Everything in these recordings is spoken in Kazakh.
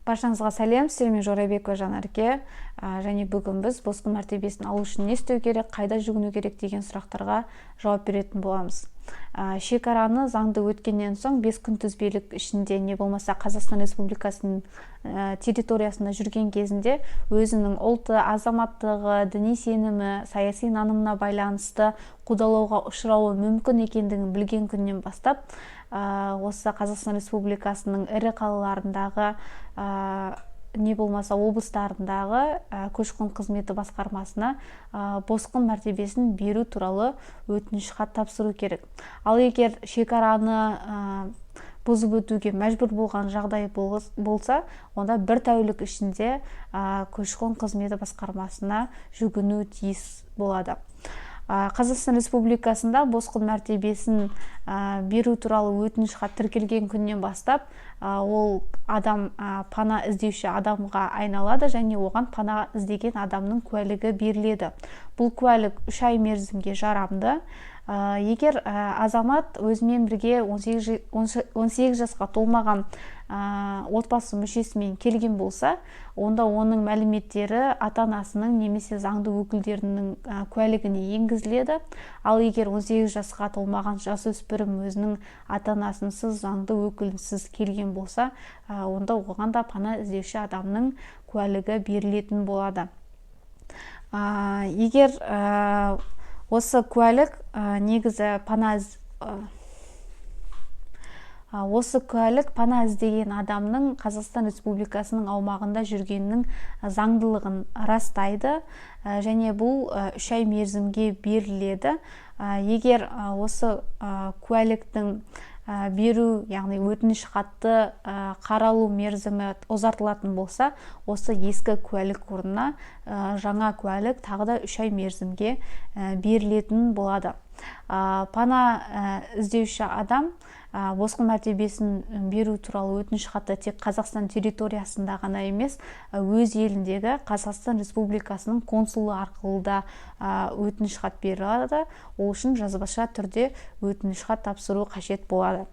Баршаңызға сәлем, сіздермен Жорабекова Жанарке. Және бүгін біз босқын мәртебесін алу үшін не істеу керек, қайда жүгіну керек деген сұрақтарға жауап беретін боламыз. Шекараны заңды өткеннен соң 5 күнтізбелік ішінде не болмаса Қазақстан Республикасының территориясында жүрген кезінде өзінің ұлты, азаматтығы, діни сенімі, саяси нанымына байланысты қудалауға ұшырауы мүмкін екендігін білген күннен бастап осы Қазақстан Республикасының ірі қалаларындағы не болмаса облыстарындағы көші-қон қызметі басқармасына босқын мәртебесін беру туралы өтініш хат тапсыру керек. Ал егер шекараны бұзып өтуге мәжбүр болған жағдай болса, онда бір тәулік ішінде көші-қон қызметі басқармасына жүгіну тиіс болады. Қазақстан Республикасында босқын мәртебесін беру туралы өтініш хат тіркелген күннен бастап, ол адам пана іздеуші адамға айналады және оған пана іздеген адамның куәлігі беріледі. Бұл куәлік 3 ай мерзімге жарамды. Егер азамат өзімен бірге 18 жасқа толмаған отбасы мүшесімен келген болса, онда оның мәліметтері ата-анасының немесе заңды өкілдерінің куәлігіне енгізіледі. Ал егер 18 жасқа толмаған жасөспірім өзінің ата-анасынсыз, заңды өкілінсіз келген болса, онда оған да пана іздеуші адамның куәлігі берілетін болады. Егер осы куәлік негізі пана іздеген адамның Қазақстан Республикасының аумағында жүргенінің заңдылығын растайды және бұл 3 ай мерзімге беріледі. Егер осы куәліктің беру, яғни өтініш хатты қаралу мерзімі ұзартылатын болса, осы ескі куәлік орнына жаңа куәлік тағы да 3 ай мерзімге берілетін болады. Пана іздеуші адам босқын мәртебесін беру туралы өтініш хатты тек Қазақстан территориясында ғана емес, өз еліндегі Қазақстан Республикасының консулы арқылы да өтініш хат беріледі. Ол үшін жазбаша түрде өтініш хат тапсыру қажет болады.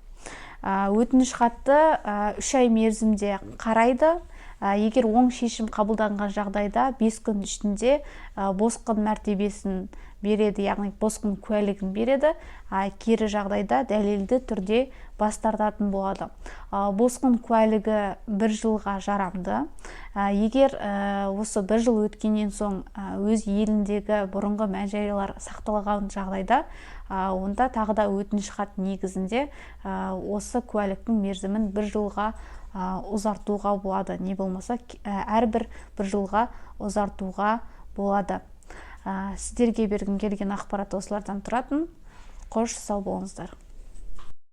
Өтініш хатты 3 ай мерзімде қарайды. Егер оң шешім қабылданған жағдайда 5 күн ішінде босқын мәртебесін береді, яғни босқын куәлігін береді. Кері жағдайда дәлелді түрде бас тартатын болады. Босқын куәлігі 1 жылға жарамды. Егер осы 1 жыл өткеннен соң өз еліндегі бұрынғы мән-жайлар сақталған жағдайда, онда тағы да өтініш хат негізінде осы куәліктің мерзімін 1 жылға ұзартуға болады. Не болмаса әрбір 1 жылға ұзартуға болады. Сіздерге бергім келген ақпарат осылардан тұратын. Қош, сау болыңыздар.